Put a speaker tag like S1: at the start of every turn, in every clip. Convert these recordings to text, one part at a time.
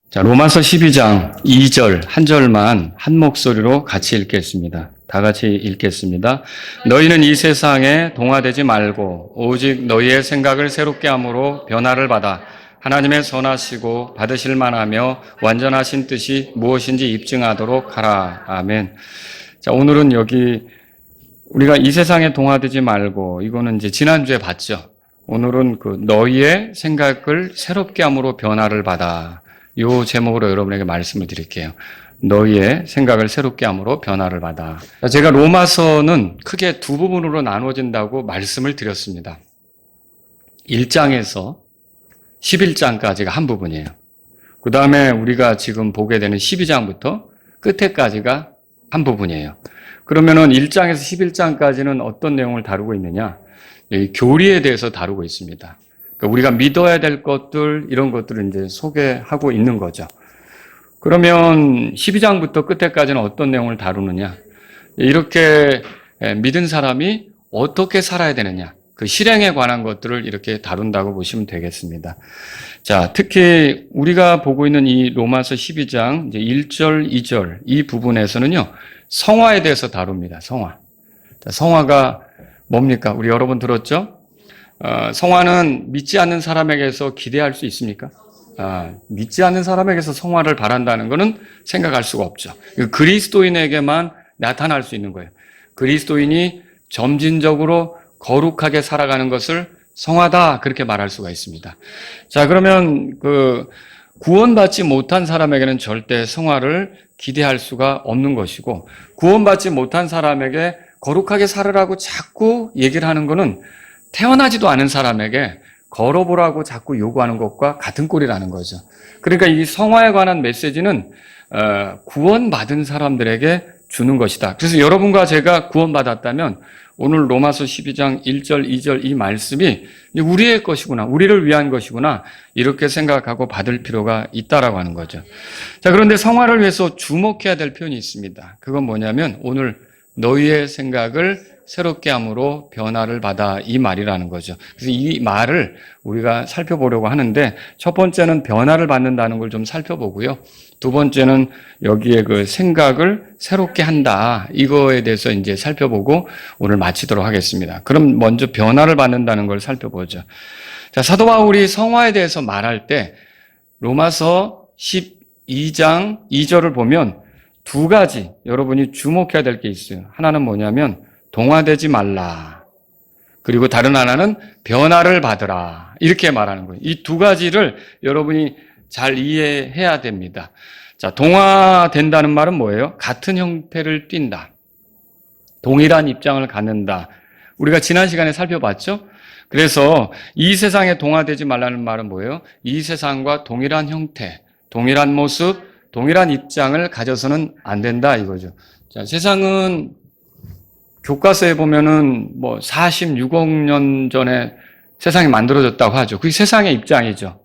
S1: 자, 로마서 12장 2절 한 절만 한 목소리로 같이 읽겠습니다. 다 같이 읽겠습니다. 너희는 이 세상에 동화되지 말고 오직 너희의 생각을 새롭게 함으로 변화를 받아 하나님의 선하시고 받으실 만하며 완전하신 뜻이 무엇인지 입증하도록 하라. 아멘. 자, 오늘은 여기 우리가 이 세상에 동화되지 말고, 이거는 이제 지난주에 봤죠. 오늘은 그 너희의 생각을 새롭게 함으로 변화를 받아. 요 제목으로 여러분에게 말씀을 드릴게요. 너희의 생각을 새롭게 함으로 변화를 받아. 제가 로마서는 크게 두 부분으로 나누어진다고 말씀을 드렸습니다. 1장에서 11장까지가 한 부분이에요. 그 다음에 우리가 지금 보게 되는 12장부터 끝에까지가 한 부분이에요. 그러면은 1장에서 11장까지는 어떤 내용을 다루고 있느냐? 교리에 대해서 다루고 있습니다. 그러니까 우리가 믿어야 될 것들, 이런 것들을 이제 소개하고 있는 거죠. 그러면 12장부터 끝에까지는 어떤 내용을 다루느냐? 이렇게 믿은 사람이 어떻게 살아야 되느냐? 그 실행에 관한 것들을 이렇게 다룬다고 보시면 되겠습니다. 자, 특히 우리가 보고 있는 이 로마서 12장 이제 1절, 2절 이 부분에서는요, 성화에 대해서 다룹니다. 성화. 자, 성화가 뭡니까? 우리 여러 번 들었죠? 성화는 믿지 않는 사람에게서 기대할 수 있습니까? 믿지 않는 사람에게서 성화를 바란다는 것은 생각할 수가 없죠. 그리스도인에게만 나타날 수 있는 거예요. 그리스도인이 점진적으로 거룩하게 살아가는 것을 성화다, 그렇게 말할 수가 있습니다. 자, 그러면 구원받지 못한 사람에게는 절대 성화를 기대할 수가 없는 것이고, 구원받지 못한 사람에게 거룩하게 살으라고 자꾸 얘기를 하는 것은 태어나지도 않은 사람에게 걸어보라고 자꾸 요구하는 것과 같은 꼴이라는 거죠. 그러니까 이 성화에 관한 메시지는 구원받은 사람들에게 주는 것이다. 그래서 여러분과 제가 구원받았다면 오늘 로마서 12장 1절, 2절 이 말씀이 우리의 것이구나, 우리를 위한 것이구나, 이렇게 생각하고 받을 필요가 있다라고 하는 거죠. 자, 그런데 성화를 위해서 주목해야 될 표현이 있습니다. 그건 뭐냐면 오늘 너희의 생각을 새롭게 함으로 변화를 받아, 이 말이라는 거죠. 그래서 이 말을 우리가 살펴보려고 하는데, 첫 번째는 변화를 받는다는 걸 좀 살펴보고요. 두 번째는 여기에 그 생각을 새롭게 한다, 이거에 대해서 이제 살펴보고 오늘 마치도록 하겠습니다. 그럼 먼저 변화를 받는다는 걸 살펴보죠. 자, 사도 바울이 성화에 대해서 말할 때 로마서 12장 2절을 보면 두 가지 여러분이 주목해야 될 게 있어요. 하나는 뭐냐면 동화되지 말라. 그리고 다른 하나는 변화를 받으라. 이렇게 말하는 거예요. 이 두 가지를 여러분이 잘 이해해야 됩니다. 자, 동화된다는 말은 뭐예요? 같은 형태를 띈다. 동일한 입장을 갖는다. 우리가 지난 시간에 살펴봤죠? 그래서 이 세상에 동화되지 말라는 말은 뭐예요? 이 세상과 동일한 형태, 동일한 모습, 동일한 입장을 가져서는 안 된다, 이거죠. 자, 세상은 교과서에 보면은 46억 년 전에 세상이 만들어졌다고 하죠. 그게 세상의 입장이죠.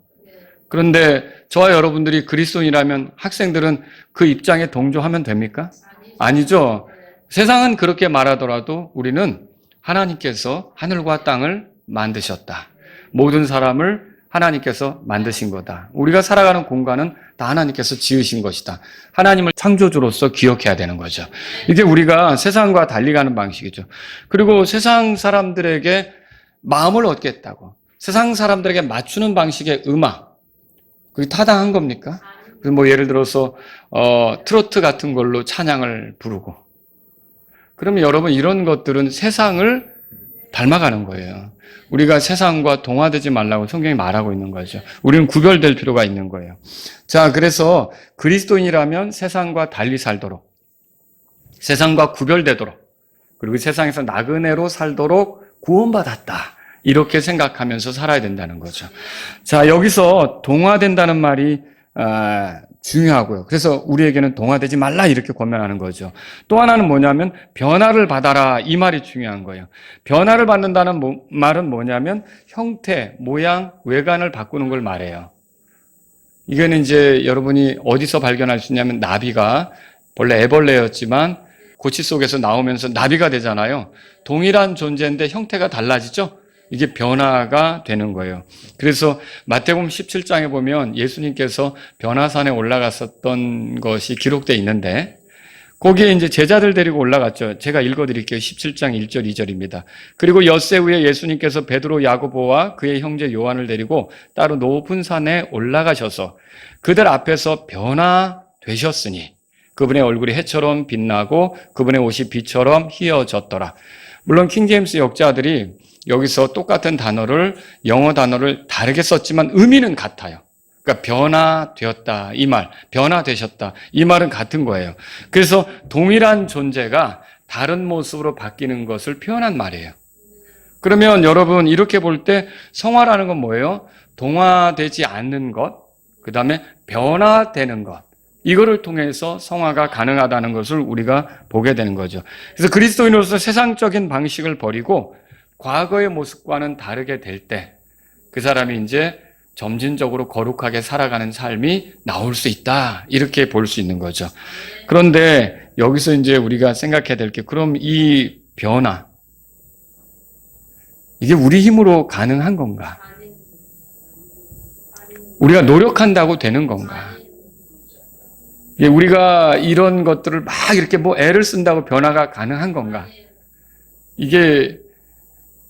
S1: 그런데 저와 여러분들이 그리스도인이라면 학생들은 그 입장에 동조하면 됩니까? 아니죠. 세상은 그렇게 말하더라도 우리는 하나님께서 하늘과 땅을 만드셨다. 모든 사람을 하나님께서 만드신 거다. 우리가 살아가는 공간은 다 하나님께서 지으신 것이다. 하나님을 창조주로서 기억해야 되는 거죠. 이게 우리가 세상과 달리 가는 방식이죠. 그리고 세상 사람들에게 마음을 얻겠다고, 세상 사람들에게 맞추는 방식의 음악, 그게 타당한 겁니까? 예를 들어서 트로트 같은 걸로 찬양을 부르고, 그러면 여러분 이런 것들은 세상을 닮아가는 거예요. 우리가 세상과 동화되지 말라고 성경이 말하고 있는 거죠. 우리는 구별될 필요가 있는 거예요. 자, 그래서 그리스도인이라면 세상과 달리 살도록, 세상과 구별되도록, 그리고 세상에서 나그네로 살도록 구원받았다, 이렇게 생각하면서 살아야 된다는 거죠. 자, 여기서 동화된다는 말이 중요하고요. 그래서 우리에게는 동화되지 말라, 이렇게 권면하는 거죠. 또 하나는 뭐냐면 변화를 받아라, 이 말이 중요한 거예요. 변화를 받는다는 말은 뭐냐면 형태, 모양, 외관을 바꾸는 걸 말해요. 이거는 이제 여러분이 어디서 발견할 수 있냐면, 나비가 원래 애벌레였지만 고치 속에서 나오면서 나비가 되잖아요. 동일한 존재인데 형태가 달라지죠? 이게 변화가 되는 거예요. 그래서 마태복음 17장에 보면 예수님께서 변화산에 올라갔었던 것이 기록되어 있는데 거기에 이제 제자들 데리고 올라갔죠. 제가 읽어드릴게요. 17장 1절 2절입니다. 그리고 엿새 후에 예수님께서 베드로 야고보와 그의 형제 요한을 데리고 따로 높은 산에 올라가셔서 그들 앞에서 변화되셨으니 그분의 얼굴이 해처럼 빛나고 그분의 옷이 빛처럼 희어졌더라. 물론 킹제임스 역자들이 여기서 똑같은 단어를 영어 단어를 다르게 썼지만 의미는 같아요. 그러니까 변화되었다 이 말, 변화되셨다 이 말은 같은 거예요. 그래서 동일한 존재가 다른 모습으로 바뀌는 것을 표현한 말이에요. 그러면 여러분 이렇게 볼 때 성화라는 건 뭐예요? 동화되지 않는 것, 그 다음에 변화되는 것, 이거를 통해서 성화가 가능하다는 것을 우리가 보게 되는 거죠. 그래서 그리스도인으로서 세상적인 방식을 버리고 과거의 모습과는 다르게 될 때 그 사람이 이제 점진적으로 거룩하게 살아가는 삶이 나올 수 있다. 이렇게 볼 수 있는 거죠. 그런데 여기서 이제 우리가 생각해야 될 게 그럼 이 변화, 이게 우리 힘으로 가능한 건가? 우리가 노력한다고 되는 건가? 우리가 이런 것들을 막 이렇게 뭐 애를 쓴다고 변화가 가능한 건가? 이게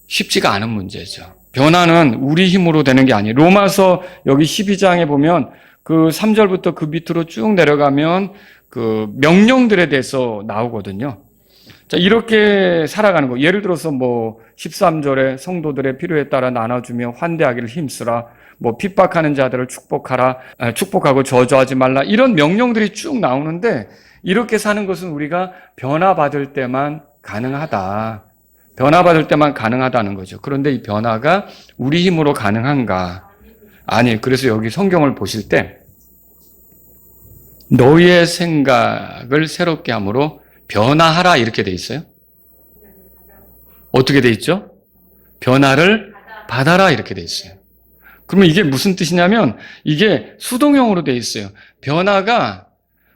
S1: 쉽지가 않은 문제죠. 변화는 우리 힘으로 되는 게 아니에요. 로마서 여기 12장에 보면 그 3절부터 그 밑으로 쭉 내려가면 그 명령들에 대해서 나오거든요. 자, 이렇게 살아가는 거. 예를 들어서 뭐 13절에 성도들의 필요에 따라 나눠주며 환대하기를 힘쓰라. 뭐 핍박하는 자들을 축복하고 저주하지 말라. 이런 명령들이 쭉 나오는데 이렇게 사는 것은 우리가 변화받을 때만 가능하다. 변화받을 때만 가능하다는 거죠. 그런데 이 변화가 우리 힘으로 가능한가? 아니, 그래서 여기 성경을 보실 때 너희의 생각을 새롭게 함으로 변화하라 이렇게 돼 있어요. 어떻게 돼 있죠? 변화를 받아라 이렇게 돼 있어요. 그러면 이게 무슨 뜻이냐면 이게 수동형으로 돼 있어요. 변화가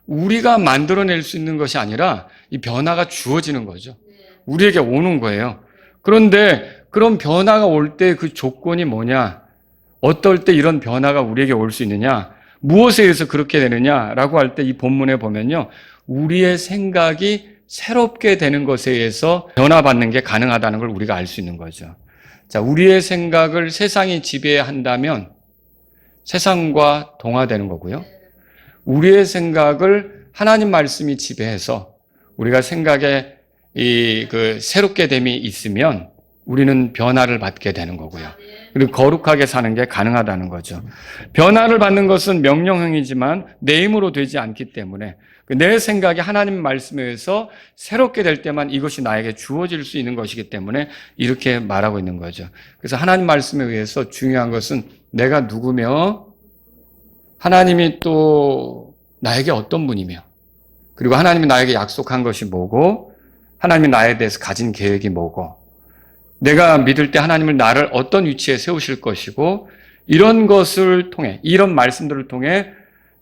S1: 우리가 만들어낼 수 있는 것이 아니라 이 변화가 주어지는 거죠. 우리에게 오는 거예요. 그런데 그런 변화가 올 때 그 조건이 뭐냐? 어떨 때 이런 변화가 우리에게 올 수 있느냐? 무엇에 의해서 그렇게 되느냐라고 할 때 이 본문에 보면요. 우리의 생각이 새롭게 되는 것에 의해서 변화받는 게 가능하다는 걸 우리가 알 수 있는 거죠. 자, 우리의 생각을 세상이 지배한다면 세상과 동화되는 거고요. 우리의 생각을 하나님 말씀이 지배해서 우리가 생각에 그 새롭게 됨이 있으면 우리는 변화를 받게 되는 거고요. 그리고 거룩하게 사는 게 가능하다는 거죠. 변화를 받는 것은 명령형이지만 내 힘으로 되지 않기 때문에 내 생각이 하나님 말씀에 의해서 새롭게 될 때만 이것이 나에게 주어질 수 있는 것이기 때문에 이렇게 말하고 있는 거죠. 그래서 하나님 말씀에 의해서 중요한 것은 내가 누구며 하나님이 또 나에게 어떤 분이며 그리고 하나님이 나에게 약속한 것이 뭐고 하나님이 나에 대해서 가진 계획이 뭐고 내가 믿을 때 하나님을 나를 어떤 위치에 세우실 것이고 이런 것을 통해 이런 말씀들을 통해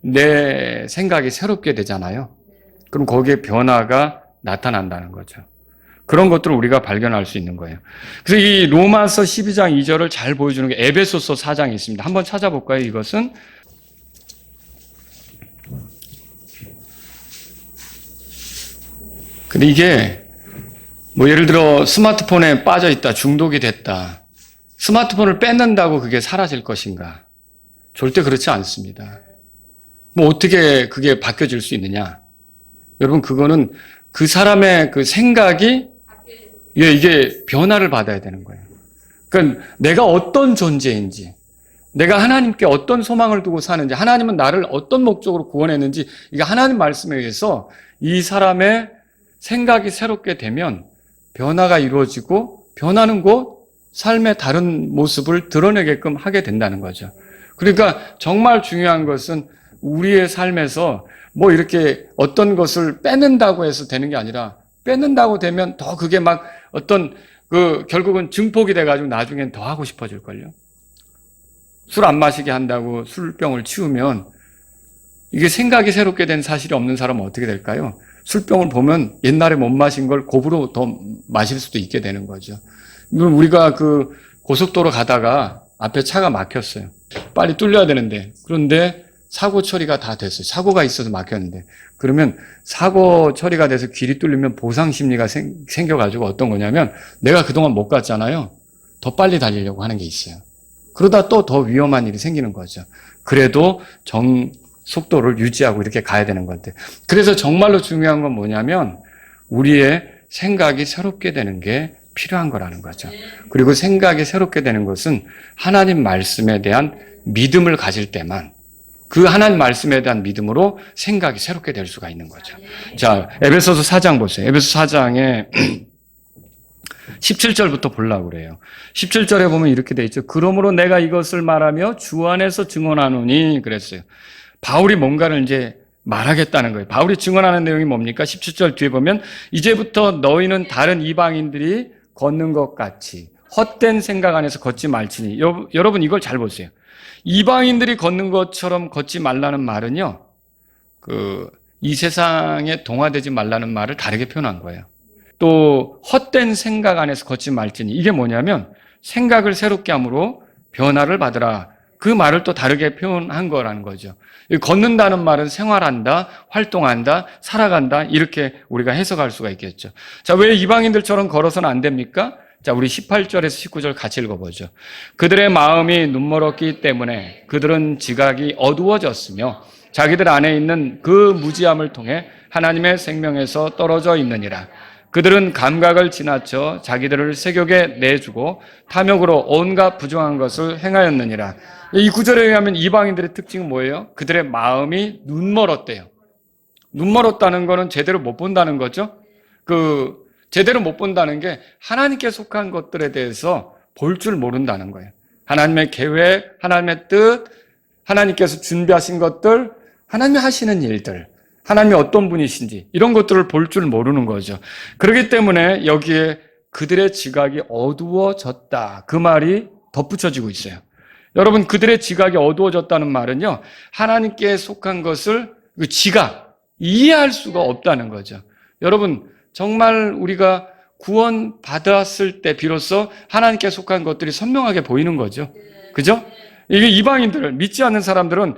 S1: 내 생각이 새롭게 되잖아요. 그럼 거기에 변화가 나타난다는 거죠. 그런 것들을 우리가 발견할 수 있는 거예요. 그래서 이 로마서 12장 2절을 잘 보여주는 게 에베소서 4장에 있습니다. 한번 찾아볼까요? 이것은 근데 이게 뭐 예를 들어 스마트폰에 빠져 있다, 중독이 됐다. 스마트폰을 뺏는다고 그게 사라질 것인가? 절대 그렇지 않습니다. 뭐 어떻게 그게 바뀌어질 수 있느냐? 여러분 그거는 그 사람의 그 생각이 이게 변화를 받아야 되는 거예요. 그러니까 내가 어떤 존재인지, 내가 하나님께 어떤 소망을 두고 사는지, 하나님은 나를 어떤 목적으로 구원했는지 이게 하나님 말씀에 의해서 이 사람의 생각이 새롭게 되면 변화가 이루어지고 변하는 곧 삶의 다른 모습을 드러내게끔 하게 된다는 거죠. 그러니까 정말 중요한 것은 우리의 삶에서 뭐 이렇게 어떤 것을 뺏는다고 해서 되는 게 아니라 뺏는다고 되면 더 그게 막 어떤 결국은 증폭이 돼가지고 나중엔 더 하고 싶어질걸요. 술 안 마시게 한다고 술병을 치우면 이게 생각이 새롭게 된 사실이 없는 사람은 어떻게 될까요? 술병을 보면 옛날에 못 마신 걸 곱으로 더 마실 수도 있게 되는 거죠. 우리가 고속도로 가다가 앞에 차가 막혔어요. 빨리 뚫려야 되는데. 그런데 사고 처리가 다 됐어요. 사고가 있어서 막혔는데. 그러면 사고 처리가 돼서 길이 뚫리면 보상 심리가 생겨가지고 어떤 거냐면 내가 그동안 못 갔잖아요. 더 빨리 달리려고 하는 게 있어요. 그러다 또 더 위험한 일이 생기는 거죠. 그래도 속도를 유지하고 이렇게 가야 되는 건데. 그래서 정말로 중요한 건 뭐냐면 우리의 생각이 새롭게 되는 게 필요한 거라는 거죠. 그리고 생각이 새롭게 되는 것은 하나님 말씀에 대한 믿음을 가질 때만 그 하나님 말씀에 대한 믿음으로 생각이 새롭게 될 수가 있는 거죠. 자, 에베소서 4장 보세요. 에베소 4장에 17절부터 보려고 그래요. 17절에 보면 이렇게 돼 있죠. 그러므로 내가 이것을 말하며 주 안에서 증언하노니 그랬어요. 바울이 뭔가를 이제 말하겠다는 거예요. 바울이 증언하는 내용이 뭡니까? 17절 뒤에 보면 이제부터 너희는 다른 이방인들이 걷는 것 같이 헛된 생각 안에서 걷지 말지니. 여러분 이걸 잘 보세요. 이방인들이 걷는 것처럼 걷지 말라는 말은요. 이 세상에 동화되지 말라는 말을 다르게 표현한 거예요. 또 헛된 생각 안에서 걷지 말지니. 이게 뭐냐면 생각을 새롭게 함으로 변화를 받으라. 그 말을 또 다르게 표현한 거라는 거죠. 걷는다는 말은 생활한다, 활동한다, 살아간다 이렇게 우리가 해석할 수가 있겠죠. 자, 왜 이방인들처럼 걸어서는 안 됩니까? 자, 우리 18절에서 19절 같이 읽어보죠. 그들의 마음이 눈멀었기 때문에 그들은 지각이 어두워졌으며 자기들 안에 있는 그 무지함을 통해 하나님의 생명에서 떨어져 있느니라. 그들은 감각을 지나쳐 자기들을 세욕에 내주고 탐욕으로 온갖 부정한 것을 행하였느니라. 이 구절에 의하면 이방인들의 특징은 뭐예요? 그들의 마음이 눈멀었대요. 눈멀었다는 거는 제대로 못 본다는 거죠. 제대로 못 본다는 게 하나님께 속한 것들에 대해서 볼 줄 모른다는 거예요. 하나님의 계획, 하나님의 뜻, 하나님께서 준비하신 것들, 하나님이 하시는 일들, 하나님이 어떤 분이신지 이런 것들을 볼 줄 모르는 거죠. 그렇기 때문에 여기에 그들의 지각이 어두워졌다. 그 말이 덧붙여지고 있어요. 여러분, 그들의 지각이 어두워졌다는 말은요, 하나님께 속한 것을 이해할 수가 없다는 거죠. 여러분, 정말 우리가 구원 받았을 때 비로소 하나님께 속한 것들이 선명하게 보이는 거죠. 그죠? 이게 이방인들, 믿지 않는 사람들은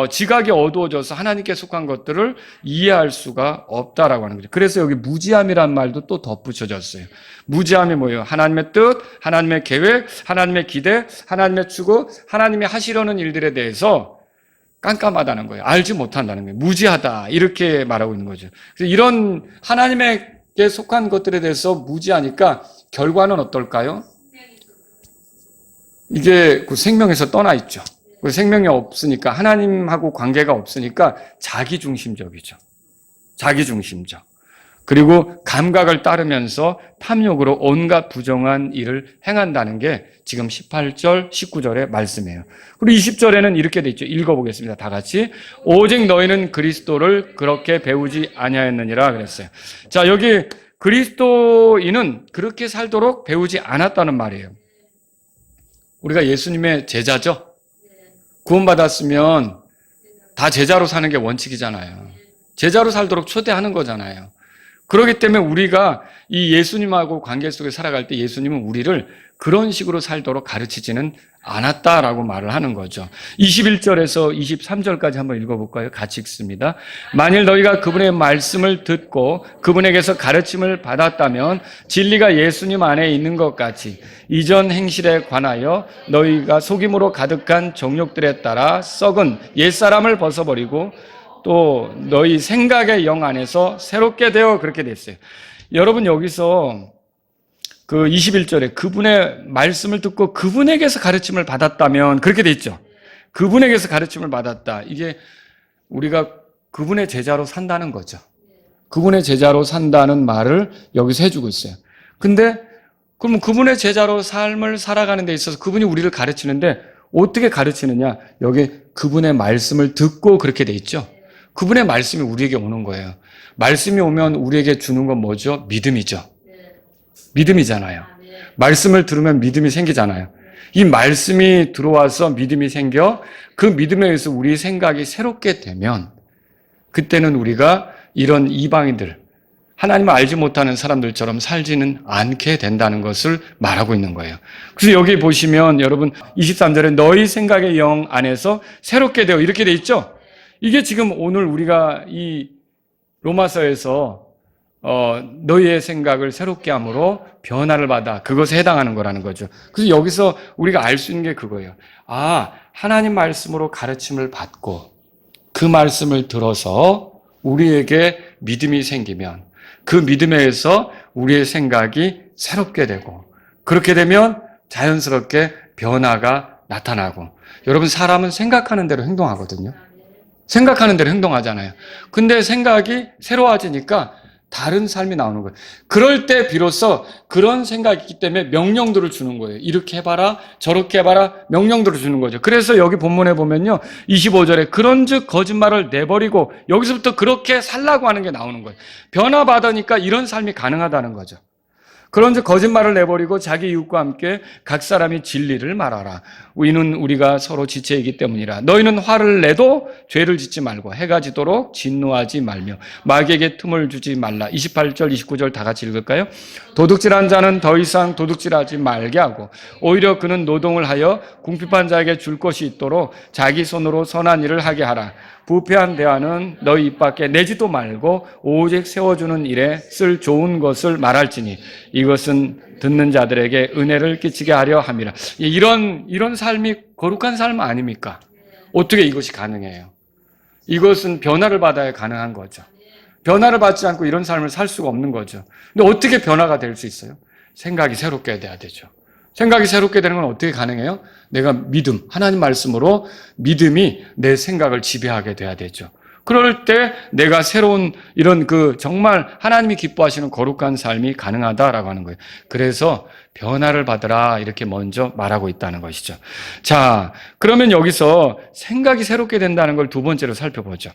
S1: 지각이 어두워져서 하나님께 속한 것들을 이해할 수가 없다라고 하는 거죠. 그래서 여기 무지함이란 말도 또 덧붙여졌어요. 무지함이 뭐예요? 하나님의 뜻, 하나님의 계획, 하나님의 기대, 하나님의 추구, 하나님이 하시려는 일들에 대해서 깜깜하다는 거예요. 알지 못한다는 거예요. 무지하다 이렇게 말하고 있는 거죠. 그래서 이런 하나님에게 속한 것들에 대해서 무지하니까 결과는 어떨까요? 이게 그 생명에서 떠나 있죠. 그 생명이 없으니까 하나님하고 관계가 없으니까 자기중심적이죠. 자기중심적. 그리고 감각을 따르면서 탐욕으로 온갖 부정한 일을 행한다는 게 지금 18절, 19절의 말씀이에요. 그리고 20절에는 이렇게 돼 있죠. 읽어보겠습니다. 다 같이. 오직 너희는 그리스도를 그렇게 배우지 아니하였느니라 그랬어요. 자, 여기 그리스도인은 그렇게 살도록 배우지 않았다는 말이에요. 우리가 예수님의 제자죠? 구원받았으면 다 제자로 사는 게 원칙이잖아요. 제자로 살도록 초대하는 거잖아요. 그렇기 때문에 우리가 이 예수님하고 관계 속에 살아갈 때 예수님은 우리를 그런 식으로 살도록 가르치지는 않았다라고 말을 하는 거죠. 21절에서 23절까지 한번 읽어볼까요? 같이 읽습니다. 만일 너희가 그분의 말씀을 듣고 그분에게서 가르침을 받았다면 진리가 예수님 안에 있는 것 같이 이전 행실에 관하여 너희가 속임으로 가득한 정욕들에 따라 썩은 옛사람을 벗어버리고 또 너희 생각의 영 안에서 새롭게 되어 그렇게 됐어요. 여러분 여기서 그 21절에 그분의 말씀을 듣고 그분에게서 가르침을 받았다면 그렇게 돼 있죠. 그분에게서 가르침을 받았다. 이게 우리가 그분의 제자로 산다는 거죠. 그분의 제자로 산다는 말을 여기서 해주고 있어요. 근데 그럼 그분의 제자로 삶을 살아가는 데 있어서 그분이 우리를 가르치는데 어떻게 가르치느냐? 여기 그분의 말씀을 듣고 그렇게 돼 있죠. 그분의 말씀이 우리에게 오는 거예요. 말씀이 오면 우리에게 주는 건 뭐죠? 믿음이죠. 믿음이잖아요. 말씀을 들으면 믿음이 생기잖아요. 이 말씀이 들어와서 믿음이 생겨 그 믿음에 의해서 우리 생각이 새롭게 되면 그때는 우리가 이런 이방인들, 하나님을 알지 못하는 사람들처럼 살지는 않게 된다는 것을 말하고 있는 거예요. 그래서 여기 보시면 여러분 23절에 너희 생각의 영 안에서 새롭게 되어 이렇게 돼 있죠? 이게 지금 오늘 우리가 이 로마서에서 너희의 생각을 새롭게 함으로 변화를 받아 그것에 해당하는 거라는 거죠. 그래서 여기서 우리가 알 수 있는 게 그거예요. 아, 하나님 말씀으로 가르침을 받고 그 말씀을 들어서 우리에게 믿음이 생기면 그 믿음에 의해서 우리의 생각이 새롭게 되고 그렇게 되면 자연스럽게 변화가 나타나고 여러분 사람은 생각하는 대로 행동하거든요. 생각하는 대로 행동하잖아요. 근데 생각이 새로워지니까 다른 삶이 나오는 거예요. 그럴 때 비로소 그런 생각이 있기 때문에 명령들을 주는 거예요. 이렇게 해봐라, 저렇게 해봐라, 명령들을 주는 거죠. 그래서 여기 본문에 보면요. 25절에 그런즉 거짓말을 내버리고 여기서부터 그렇게 살라고 하는 게 나오는 거예요. 변화받으니까 이런 삶이 가능하다는 거죠. 그런즉 거짓말을 내버리고 자기 이웃과 함께 각 사람이 진리를 말하라. 이는 우리가 서로 지체이기 때문이라. 너희는 화를 내도 죄를 짓지 말고 해가 지도록 진노하지 말며 마귀에게 틈을 주지 말라. 28절 29절 다 같이 읽을까요? 도둑질한 자는 더 이상 도둑질하지 말게 하고 오히려 그는 노동을 하여 궁핍한 자에게 줄 것이 있도록 자기 손으로 선한 일을 하게 하라. 부패한 대화는 너희 입 밖에 내지도 말고 오직 세워주는 일에 쓸 좋은 것을 말할지니 이것은 듣는 자들에게 은혜를 끼치게 하려 함이라. 이런 삶이 거룩한 삶 아닙니까? 어떻게 이것이 가능해요? 이것은 변화를 받아야 가능한 거죠. 변화를 받지 않고 이런 삶을 살 수가 없는 거죠. 근데 어떻게 변화가 될 수 있어요? 생각이 새롭게 돼야 되죠. 생각이 새롭게 되는 건 어떻게 가능해요? 내가 믿음, 하나님 말씀으로 믿음이 내 생각을 지배하게 돼야 되죠. 그럴 때 내가 새로운 이런 정말 하나님이 기뻐하시는 거룩한 삶이 가능하다라고 하는 거예요. 그래서 변화를 받으라 이렇게 먼저 말하고 있다는 것이죠. 자, 그러면 여기서 생각이 새롭게 된다는 걸 두 번째로 살펴보죠.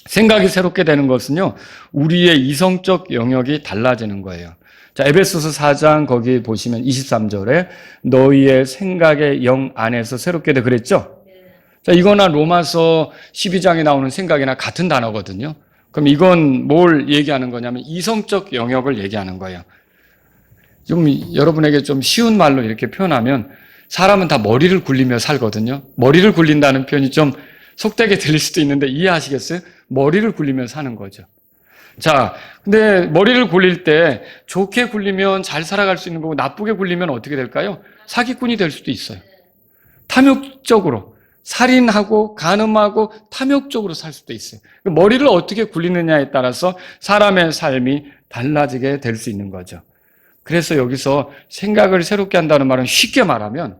S1: 생각이 새롭게 되는 것은요, 우리의 이성적 영역이 달라지는 거예요. 자, 에베소서 4장 거기 보시면 23절에 너희의 생각의 영 안에서 새롭게 되 그랬죠? 자, 이거나 로마서 12장에 나오는 생각이나 같은 단어거든요. 그럼 이건 뭘 얘기하는 거냐면 이성적 영역을 얘기하는 거예요. 좀 여러분에게 좀 쉬운 말로 이렇게 표현하면 사람은 다 머리를 굴리며 살거든요. 머리를 굴린다는 표현이 좀 속되게 들릴 수도 있는데 이해하시겠어요? 머리를 굴리며 사는 거죠. 자, 근데 머리를 굴릴 때 좋게 굴리면 잘 살아갈 수 있는 거고 나쁘게 굴리면 어떻게 될까요? 사기꾼이 될 수도 있어요. 탐욕적으로, 살인하고 간음하고 탐욕적으로 살 수도 있어요. 머리를 어떻게 굴리느냐에 따라서 사람의 삶이 달라지게 될 수 있는 거죠. 그래서 여기서 생각을 새롭게 한다는 말은 쉽게 말하면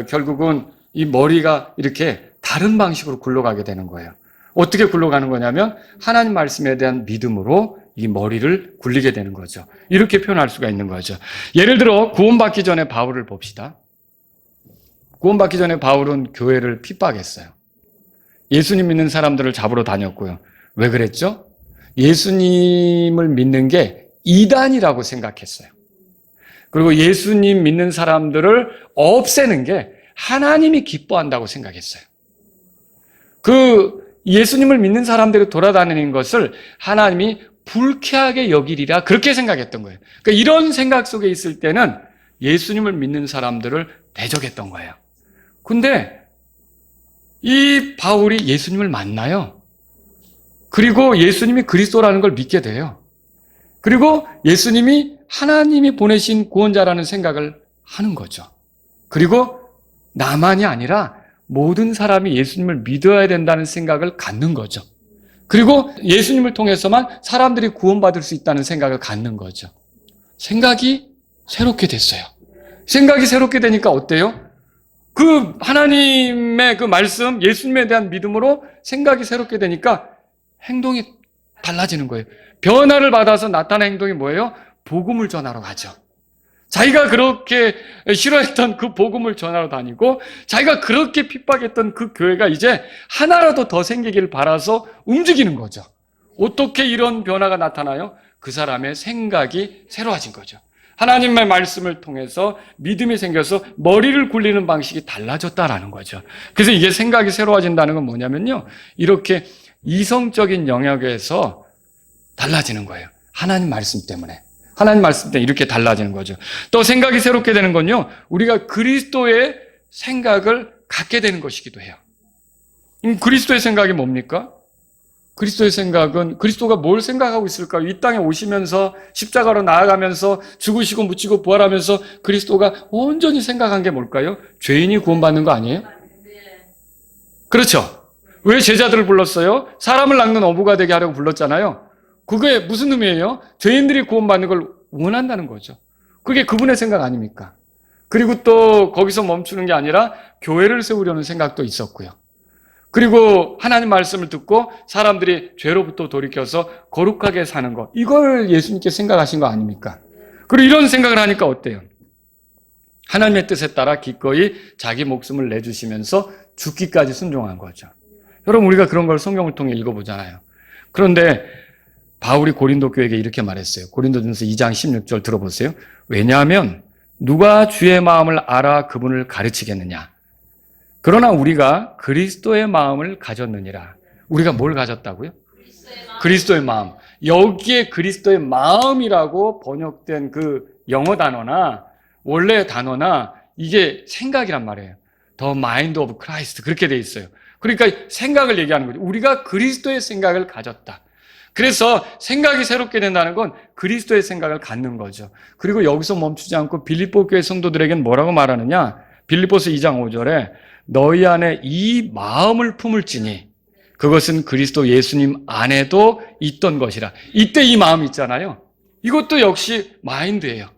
S1: 결국은 이 머리가 이렇게 다른 방식으로 굴러가게 되는 거예요. 어떻게 굴러가는 거냐면 하나님 말씀에 대한 믿음으로 이 머리를 굴리게 되는 거죠. 이렇게 표현할 수가 있는 거죠. 예를 들어 구원받기 전에 바울을 봅시다. 구원받기 전에 바울은 교회를 핍박했어요. 예수님 믿는 사람들을 잡으러 다녔고요. 왜 그랬죠? 예수님을 믿는 게 이단이라고 생각했어요. 그리고 예수님 믿는 사람들을 없애는 게 하나님이 기뻐한다고 생각했어요. 예수님을 믿는 사람들이 돌아다니는 것을 하나님이 불쾌하게 여기리라 그렇게 생각했던 거예요. 그러니까 이런 생각 속에 있을 때는 예수님을 믿는 사람들을 대적했던 거예요. 근데 이 바울이 예수님을 만나요. 그리고 예수님이 그리스도라는 걸 믿게 돼요. 그리고 예수님이 하나님이 보내신 구원자라는 생각을 하는 거죠. 그리고 나만이 아니라 모든 사람이 예수님을 믿어야 된다는 생각을 갖는 거죠. 그리고 예수님을 통해서만 사람들이 구원받을 수 있다는 생각을 갖는 거죠. 생각이 새롭게 됐어요. 생각이 새롭게 되니까 어때요? 하나님의 말씀, 예수님에 대한 믿음으로 생각이 새롭게 되니까 행동이 달라지는 거예요. 변화를 받아서 나타나는 행동이 뭐예요? 복음을 전하러 가죠. 자기가 그렇게 싫어했던 그 복음을 전하러 다니고 자기가 그렇게 핍박했던 그 교회가 이제 하나라도 더 생기기를 바라서 움직이는 거죠. 어떻게 이런 변화가 나타나요? 그 사람의 생각이 새로워진 거죠. 하나님의 말씀을 통해서 믿음이 생겨서 머리를 굴리는 방식이 달라졌다라는 거죠. 그래서 이게 생각이 새로워진다는 건 뭐냐면요. 이렇게 이성적인 영역에서 달라지는 거예요. 하나님 말씀 때문에. 하나님 말씀 때문에 이렇게 달라지는 거죠. 또 생각이 새롭게 되는 건요, 우리가 그리스도의 생각을 갖게 되는 것이기도 해요. 그리스도의 생각이 뭡니까? 그리스도의 생각은 그리스도가 뭘 생각하고 있을까요? 이 땅에 오시면서 십자가로 나아가면서 죽으시고 묻히고 부활하면서 그리스도가 온전히 생각한 게 뭘까요? 죄인이 구원받는 거 아니에요? 그렇죠. 왜 제자들을 불렀어요? 사람을 낚는 어부가 되게 하려고 불렀잖아요. 그게 무슨 의미예요? 죄인들이 구원받는 걸 원한다는 거죠. 그게 그분의 생각 아닙니까? 그리고 또 거기서 멈추는 게 아니라 교회를 세우려는 생각도 있었고요. 그리고 하나님 말씀을 듣고 사람들이 죄로부터 돌이켜서 거룩하게 사는 것, 이걸 예수님께 생각하신 거 아닙니까? 그리고 이런 생각을 하니까 어때요? 하나님의 뜻에 따라 기꺼이 자기 목숨을 내주시면서 죽기까지 순종한 거죠. 여러분, 우리가 그런 걸 성경을 통해 읽어보잖아요. 그런데 바울이 고린도 교회에게 이렇게 말했어요. 고린도전서 2장 16절 들어보세요. 왜냐하면 누가 주의 마음을 알아 그분을 가르치겠느냐. 그러나 우리가 그리스도의 마음을 가졌느니라. 우리가 뭘 가졌다고요? 그리스도의 마음. 여기에 그리스도의 마음이라고 번역된 그 영어 단어나 원래 단어나 이게 생각이란 말이에요. The mind of Christ. 그렇게 돼 있어요. 그러니까 생각을 얘기하는 거죠. 우리가 그리스도의 생각을 가졌다. 그래서 생각이 새롭게 된다는 건 그리스도의 생각을 갖는 거죠. 그리고 여기서 멈추지 않고 빌립보 교회 성도들에게는 뭐라고 말하느냐? 빌립보서 2장 5절에 너희 안에 이 마음을 품을지니 그것은 그리스도 예수님 안에도 있던 것이라. 이때 이 마음이 있잖아요. 이것도 역시 마인드예요.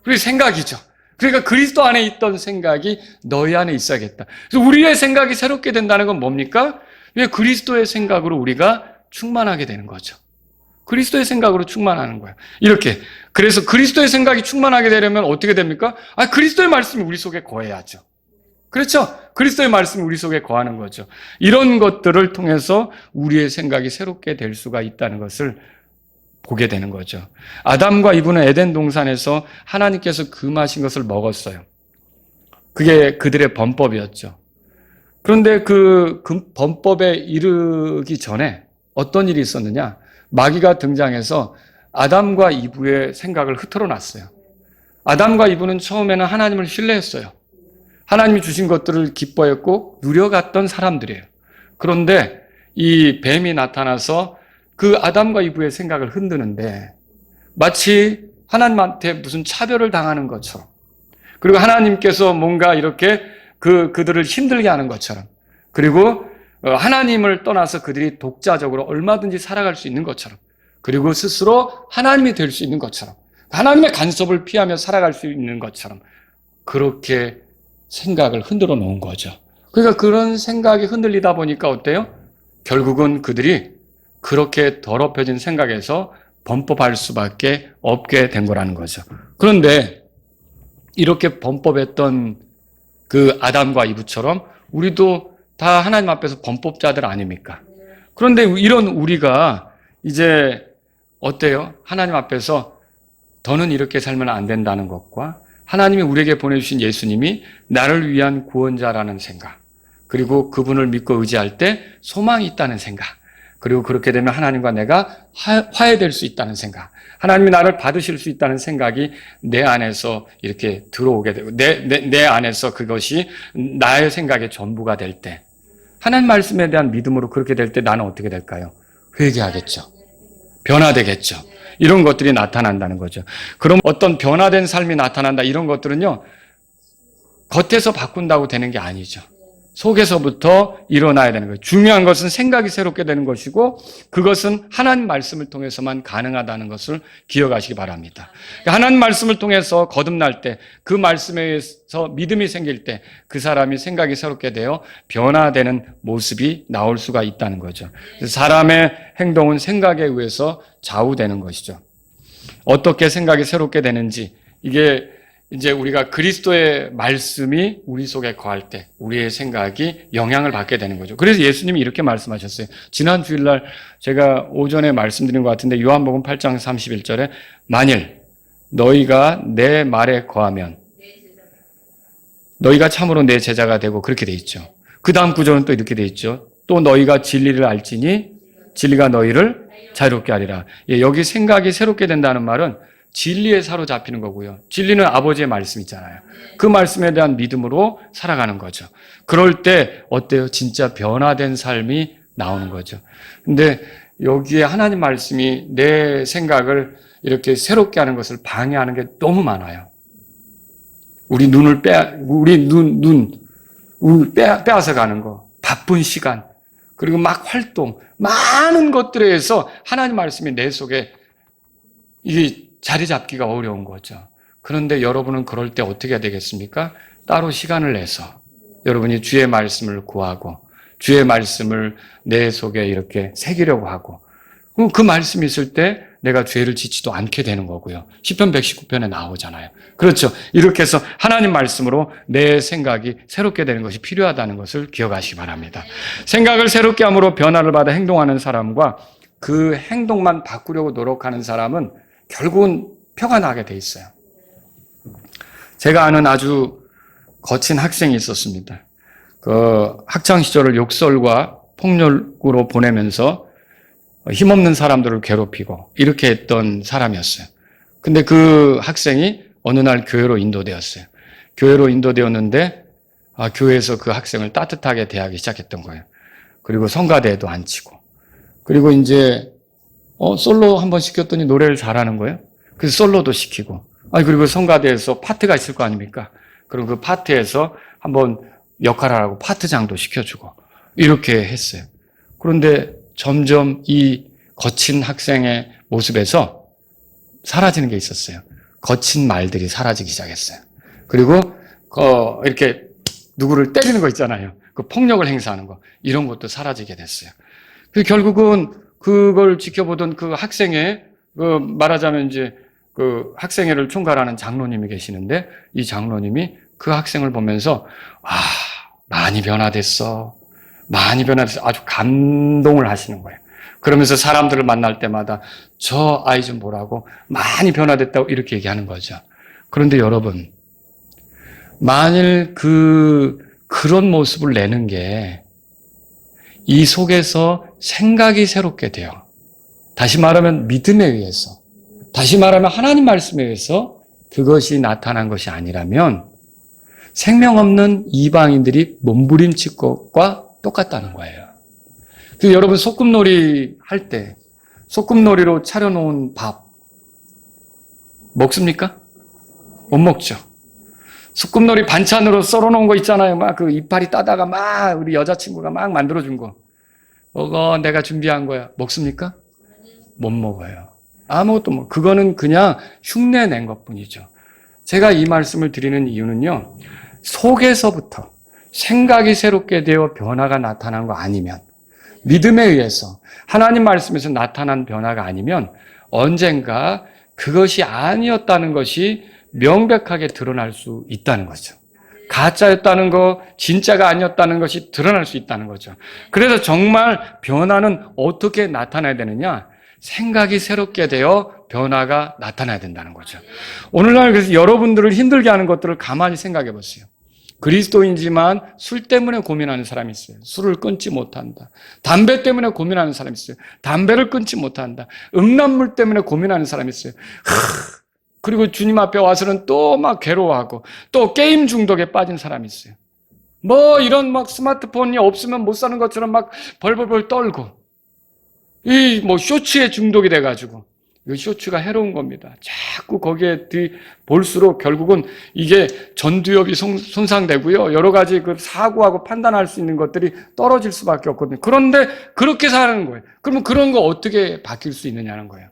S1: 그리고 생각이죠. 그러니까 그리스도 안에 있던 생각이 너희 안에 있어야겠다. 그래서 우리의 생각이 새롭게 된다는 건 뭡니까? 왜 그리스도의 생각으로 우리가 충만하게 되는 거죠. 그리스도의 생각으로 충만하는 거예요. 이렇게. 그래서 그리스도의 생각이 충만하게 되려면 어떻게 됩니까? 그리스도의 말씀이 우리 속에 거해야죠. 그렇죠? 그리스도의 말씀이 우리 속에 거하는 거죠. 이런 것들을 통해서 우리의 생각이 새롭게 될 수가 있다는 것을 보게 되는 거죠. 아담과 이브는 에덴 동산에서 하나님께서 금하신 것을 먹었어요. 그게 그들의 범법이었죠. 그런데 그 범법에 이르기 전에 어떤 일이 있었느냐? 마귀가 등장해서 아담과 이브의 생각을 흐트러 놨어요. 아담과 이브는 처음에는 하나님을 신뢰했어요. 하나님이 주신 것들을 기뻐했고 누려갔던 사람들이에요. 그런데 이 뱀이 나타나서 그 아담과 이브의 생각을 흔드는데 마치 하나님한테 무슨 차별을 당하는 것처럼, 그리고 하나님께서 뭔가 이렇게 그들을 힘들게 하는 것처럼, 그리고 하나님을 떠나서 그들이 독자적으로 얼마든지 살아갈 수 있는 것처럼, 그리고 스스로 하나님이 될 수 있는 것처럼, 하나님의 간섭을 피하며 살아갈 수 있는 것처럼 그렇게 생각을 흔들어 놓은 거죠. 그러니까 그런 생각이 흔들리다 보니까 어때요? 결국은 그들이 그렇게 더럽혀진 생각에서 범법할 수밖에 없게 된 거라는 거죠. 그런데 이렇게 범법했던 그 아담과 이브처럼 우리도 다 하나님 앞에서 범법자들 아닙니까? 그런데 이런 우리가 이제 어때요? 하나님 앞에서 더는 이렇게 살면 안 된다는 것과 하나님이 우리에게 보내주신 예수님이 나를 위한 구원자라는 생각, 그리고 그분을 믿고 의지할 때 소망이 있다는 생각, 그리고 그렇게 되면 하나님과 내가 화해될 수 있다는 생각, 하나님이 나를 받으실 수 있다는 생각이 내 안에서 이렇게 들어오게 되고 내 안에서 그것이 나의 생각의 전부가 될 때, 하나님 말씀에 대한 믿음으로 그렇게 될 때 나는 어떻게 될까요? 회개하겠죠. 변화되겠죠. 이런 것들이 나타난다는 거죠. 그럼 어떤 변화된 삶이 나타난다, 이런 것들은요, 겉에서 바꾼다고 되는 게 아니죠. 속에서부터 일어나야 되는 거예요. 중요한 것은 생각이 새롭게 되는 것이고, 그것은 하나님 말씀을 통해서만 가능하다는 것을 기억하시기 바랍니다. 하나님 말씀을 통해서 거듭날 때, 그 말씀에 의해서 믿음이 생길 때 그 사람이 생각이 새롭게 되어 변화되는 모습이 나올 수가 있다는 거죠. 사람의 행동은 생각에 의해서 좌우되는 것이죠. 어떻게 생각이 새롭게 되는지, 이게 이제 우리가 그리스도의 말씀이 우리 속에 거할 때 우리의 생각이 영향을 받게 되는 거죠. 그래서 예수님이 이렇게 말씀하셨어요. 지난 주일날 제가 오전에 말씀드린 것 같은데 요한복음 8장 31절에 만일 너희가 내 말에 거하면 너희가 참으로 내 제자가 되고, 그렇게 돼 있죠. 그 다음 구절은 또 이렇게 돼 있죠. 또 너희가 진리를 알지니 진리가 너희를 자유롭게 하리라. 예, 여기 생각이 새롭게 된다는 말은 진리에 사로잡히는 거고요. 진리는 아버지의 말씀 있잖아요. 그 말씀에 대한 믿음으로 살아가는 거죠. 그럴 때 어때요? 진짜 변화된 삶이 나오는 거죠. 근데 여기에 하나님 말씀이 내 생각을 이렇게 새롭게 하는 것을 방해하는 게 너무 많아요. 우리 눈을 빼앗아 가는 거, 바쁜 시간, 그리고 막 활동, 많은 것들에 의해서 하나님 말씀이 내 속에 이게 자리 잡기가 어려운 거죠. 그런데 여러분은 그럴 때 어떻게 해야 되겠습니까? 따로 시간을 내서 여러분이 주의 말씀을 구하고 주의 말씀을 내 속에 이렇게 새기려고 하고 그 말씀이 있을 때 내가 죄를 짓지도 않게 되는 거고요. 시편 119편에 나오잖아요. 그렇죠. 이렇게 해서 하나님 말씀으로 내 생각이 새롭게 되는 것이 필요하다는 것을 기억하시기 바랍니다. 생각을 새롭게 함으로 변화를 받아 행동하는 사람과 그 행동만 바꾸려고 노력하는 사람은 결국은 표가 나게 돼 있어요. 제가 아는 아주 거친 학생이 있었습니다. 그 학창 시절을 욕설과 폭력으로 보내면서 힘없는 사람들을 괴롭히고 이렇게 했던 사람이었어요. 근데 그 학생이 어느 날 교회로 인도되었어요. 교회로 인도되었는데 교회에서 그 학생을 따뜻하게 대하기 시작했던 거예요. 그리고 성가대에도 앉히고 그리고 이제 솔로 한번 시켰더니 노래를 잘하는 거예요. 그래서 솔로도 시키고 그리고 성가대에서 파트가 있을 거 아닙니까? 그럼 그 파트에서 한번 역할을 하고 파트장도 시켜주고 이렇게 했어요. 그런데 점점 이 거친 학생의 모습에서 사라지는 게 있었어요. 거친 말들이 사라지기 시작했어요. 그리고 이렇게 누구를 때리는 거 있잖아요. 그 폭력을 행사하는 거 이런 것도 사라지게 됐어요. 그래서 결국은 그걸 지켜보던 그 학생의 말하자면 이제 그 학생회를 총괄하는 장로님이 계시는데 이 장로님이 그 학생을 보면서 많이 변화됐어. 많이 변화돼서 아주 감동을 하시는 거예요. 그러면서 사람들을 만날 때마다 저 아이 좀 보라고 많이 변화됐다고 이렇게 얘기하는 거죠. 그런데 여러분, 만일 그런 모습을 내는 게 이 속에서 생각이 새롭게 돼요. 다시 말하면 믿음에 의해서, 다시 말하면 하나님 말씀에 의해서 그것이 나타난 것이 아니라면 생명 없는 이방인들이 몸부림칠 것과 똑같다는 거예요. 그래서 여러분 소꿉놀이 할 때 소꿉놀이로 차려놓은 밥 먹습니까? 못 먹죠. 소꿉놀이 반찬으로 썰어놓은 거 있잖아요. 막 그 이파리 따다가 막 우리 여자친구가 막 만들어준 거 먹어 내가 준비한 거야. 먹습니까? 못 먹어요. 아무것도 그거는 그냥 흉내 낸 것뿐이죠. 제가 이 말씀을 드리는 이유는요. 속에서부터 생각이 새롭게 되어 변화가 나타난 거 아니면 믿음에 의해서 하나님 말씀에서 나타난 변화가 아니면 언젠가 그것이 아니었다는 것이 명백하게 드러날 수 있다는 거죠. 가짜였다는 거, 진짜가 아니었다는 것이 드러날 수 있다는 거죠. 그래서 정말 변화는 어떻게 나타나야 되느냐? 생각이 새롭게 되어 변화가 나타나야 된다는 거죠. 오늘날 그래서 여러분들을 힘들게 하는 것들을 가만히 생각해 보세요. 그리스도인지만 술 때문에 고민하는 사람이 있어요. 술을 끊지 못한다. 담배 때문에 고민하는 사람이 있어요. 담배를 끊지 못한다. 음란물 때문에 고민하는 사람이 있어요. 그리고 주님 앞에 와서는 또 막 괴로워하고 또 게임 중독에 빠진 사람이 있어요. 이런 막 스마트폰이 없으면 못 사는 것처럼 막 벌벌벌 떨고 쇼츠에 중독이 돼가지고 이 쇼츠가 해로운 겁니다. 자꾸 거기에 볼수록 결국은 이게 전두엽이 손상되고요. 여러 가지 그 사고하고 판단할 수 있는 것들이 떨어질 수밖에 없거든요. 그런데 그렇게 사는 거예요. 그러면 그런 거 어떻게 바뀔 수 있느냐는 거예요.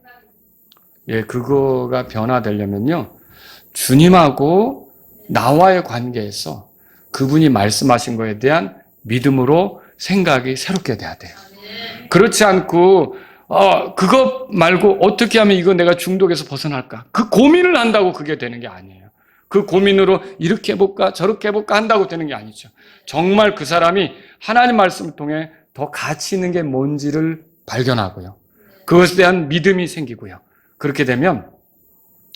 S1: 그거가 변화되려면요. 주님하고 나와의 관계에서 그분이 말씀하신 거에 대한 믿음으로 생각이 새롭게 돼야 돼요. 그렇지 않고 그거 말고 어떻게 하면 이거 내가 중독에서 벗어날까? 그 고민을 한다고 그게 되는 게 아니에요. 그 고민으로 이렇게 해볼까 저렇게 해볼까 한다고 되는 게 아니죠. 정말 그 사람이 하나님 말씀을 통해 더 가치 있는 게 뭔지를 발견하고요. 그것에 대한 믿음이 생기고요. 그렇게 되면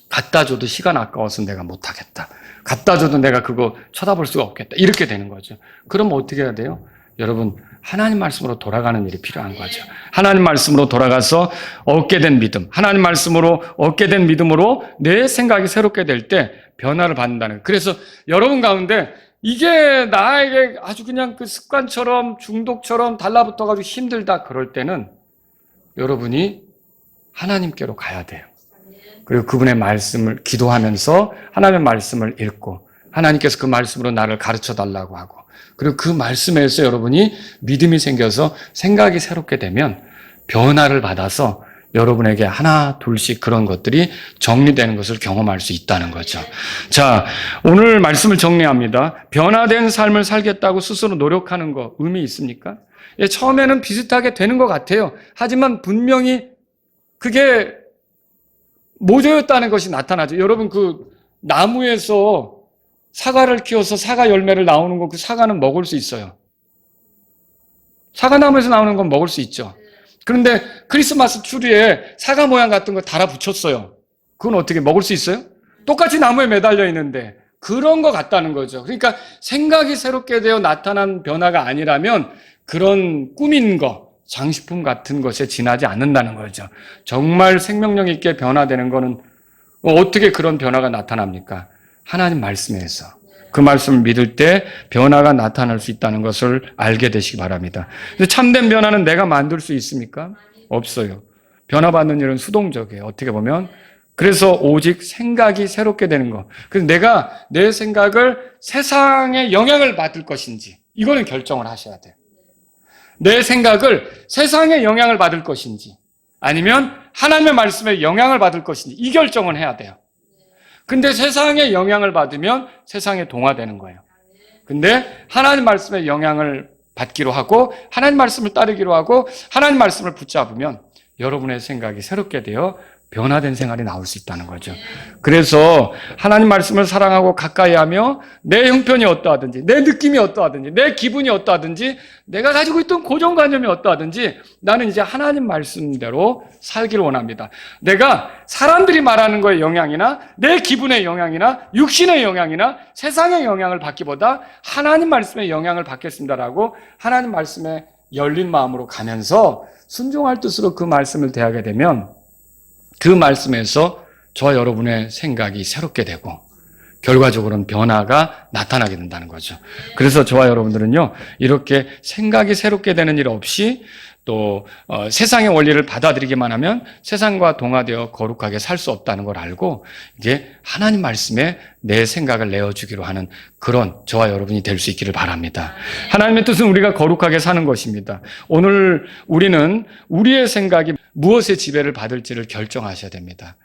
S1: 갖다 줘도 시간 아까워서 내가 못하겠다. 갖다 줘도 내가 그거 쳐다볼 수가 없겠다. 이렇게 되는 거죠. 그럼 어떻게 해야 돼요? 여러분, 하나님 말씀으로 돌아가는 일이 필요한 거죠. 하나님 말씀으로 돌아가서 얻게 된 믿음, 하나님 말씀으로 얻게 된 믿음으로 내 생각이 새롭게 될 때 변화를 받는다는 거예요. 그래서 여러분 가운데 이게 나에게 아주 그냥 그 습관처럼 중독처럼 달라붙어가지고 힘들다 그럴 때는 여러분이 하나님께로 가야 돼요. 그리고 그분의 말씀을 기도하면서 하나님의 말씀을 읽고 하나님께서 그 말씀으로 나를 가르쳐 달라고 하고 그리고 그 말씀에서 여러분이 믿음이 생겨서 생각이 새롭게 되면 변화를 받아서 여러분에게 하나 둘씩 그런 것들이 정리되는 것을 경험할 수 있다는 거죠. 자, 오늘 말씀을 정리합니다. 변화된 삶을 살겠다고 스스로 노력하는 거 의미 있습니까? 예, 처음에는 비슷하게 되는 것 같아요. 하지만 분명히 그게 모조였다는 것이 나타나죠. 여러분 그 나무에서 사과를 키워서 사과 열매를 나오는 거 그 사과는 먹을 수 있어요. 사과나무에서 나오는 건 먹을 수 있죠. 그런데 크리스마스 추리에 사과 모양 같은 거 달아붙였어요. 그건 어떻게 먹을 수 있어요? 똑같이 나무에 매달려 있는데 그런 것 같다는 거죠. 그러니까 생각이 새롭게 되어 나타난 변화가 아니라면 그런 꾸민 거, 장식품 같은 것에 지나지 않는다는 거죠. 정말 생명력 있게 변화되는 거는 어떻게 그런 변화가 나타납니까? 하나님 말씀에서. 그 말씀을 믿을 때 변화가 나타날 수 있다는 것을 알게 되시기 바랍니다. 근데 참된 변화는 내가 만들 수 있습니까? 없어요. 변화받는 일은 수동적이에요. 어떻게 보면. 그래서 오직 생각이 새롭게 되는 거. 그래서 내가 내 생각을 세상에 영향을 받을 것인지 이거는 결정을 하셔야 돼요. 내 생각을 세상에 영향을 받을 것인지 아니면 하나님의 말씀에 영향을 받을 것인지 이 결정을 해야 돼요. 근데 세상에 영향을 받으면 세상에 동화되는 거예요. 근데 하나님 말씀에 영향을 받기로 하고 하나님 말씀을 따르기로 하고 하나님 말씀을 붙잡으면 여러분의 생각이 새롭게 되어 변화된 생활이 나올 수 있다는 거죠. 그래서 하나님 말씀을 사랑하고 가까이 하며 내 형편이 어떠하든지 내 느낌이 어떠하든지 내 기분이 어떠하든지 내가 가지고 있던 고정관념이 어떠하든지 나는 이제 하나님 말씀대로 살기를 원합니다. 내가 사람들이 말하는 거에 영향이나 내 기분의 영향이나 육신의 영향이나 세상의 영향을 받기보다 하나님 말씀의 영향을 받겠습니다라고 하나님 말씀에 열린 마음으로 가면서 순종할 뜻으로 그 말씀을 대하게 되면 그 말씀에서 저와 여러분의 생각이 새롭게 되고 결과적으로는 변화가 나타나게 된다는 거죠. 그래서 저와 여러분들은요 이렇게 생각이 새롭게 되는 일 없이 또 세상의 원리를 받아들이기만 하면 세상과 동화되어 거룩하게 살 수 없다는 걸 알고 이게 하나님 말씀에 내 생각을 내어주기로 하는 그런 저와 여러분이 될 수 있기를 바랍니다. 하나님의 뜻은 우리가 거룩하게 사는 것입니다. 오늘 우리는 우리의 생각이 무엇의 지배를 받을지를 결정하셔야 됩니다.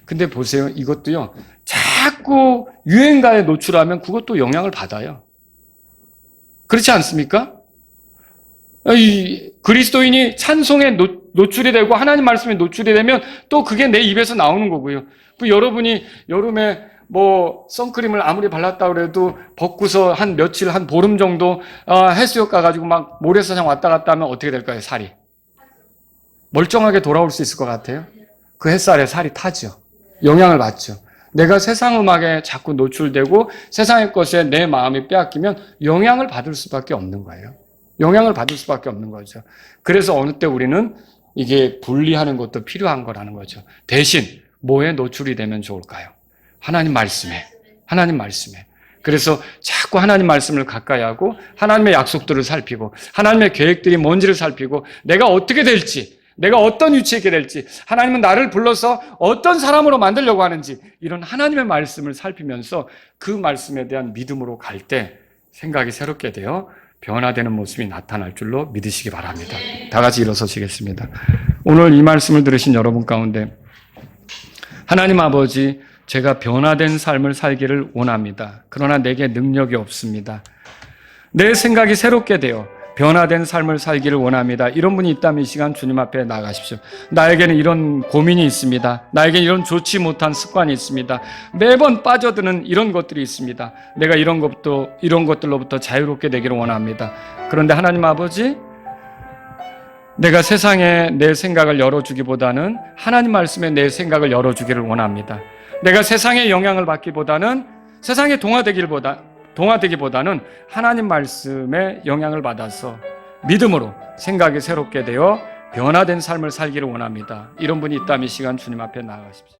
S1: 근데 보세요. 이것도요. 자꾸 유행가에 노출하면 그것도 영향을 받아요. 그렇지 않습니까? 이 그리스도인이 찬송에 노출이 되고 하나님 말씀에 노출이 되면 또 그게 내 입에서 나오는 거고요. 여러분이 여름에 선크림을 아무리 발랐다 그래도 벗고서 한 며칠, 한 보름 정도 해수욕 가가지고 막 모래사장 왔다 갔다 하면 어떻게 될까요? 살이 멀쩡하게 돌아올 수 있을 것 같아요? 그 햇살에 살이 타죠. 영향을 받죠. 내가 세상 음악에 자꾸 노출되고 세상의 것에 내 마음이 빼앗기면 영향을 받을 수밖에 없는 거예요. 영향을 받을 수밖에 없는 거죠. 그래서 어느 때 우리는 이게 분리하는 것도 필요한 거라는 거죠. 대신 뭐에 노출이 되면 좋을까요? 하나님 말씀에. 하나님 말씀에. 그래서 자꾸 하나님 말씀을 가까이 하고 하나님의 약속들을 살피고 하나님의 계획들이 뭔지를 살피고 내가 어떻게 될지 내가 어떤 위치에 있게 될지 하나님은 나를 불러서 어떤 사람으로 만들려고 하는지 이런 하나님의 말씀을 살피면서 그 말씀에 대한 믿음으로 갈 때 생각이 새롭게 되어 변화되는 모습이 나타날 줄로 믿으시기 바랍니다. 다 같이 일어서시겠습니다. 오늘 이 말씀을 들으신 여러분 가운데 하나님 아버지 제가 변화된 삶을 살기를 원합니다. 그러나 내게 능력이 없습니다. 내 생각이 새롭게 되어 변화된 삶을 살기를 원합니다. 이런 분이 있다면 이 시간 주님 앞에 나가십시오. 나에게는 이런 고민이 있습니다. 나에게 이런 좋지 못한 습관이 있습니다. 매번 빠져드는 이런 것들이 있습니다. 내가 이런 것들로부터 자유롭게 되기를 원합니다. 그런데 하나님 아버지, 내가 세상에 내 생각을 열어주기보다는 하나님 말씀에 내 생각을 열어주기를 원합니다. 내가 세상의 영향을 받기보다는 세상에 동화되기보다 동화되기보다는 하나님 말씀에 영향을 받아서 믿음으로 생각이 새롭게 되어 변화된 삶을 살기를 원합니다. 이런 분이 있다면 이 시간 주님 앞에 나아가십시오.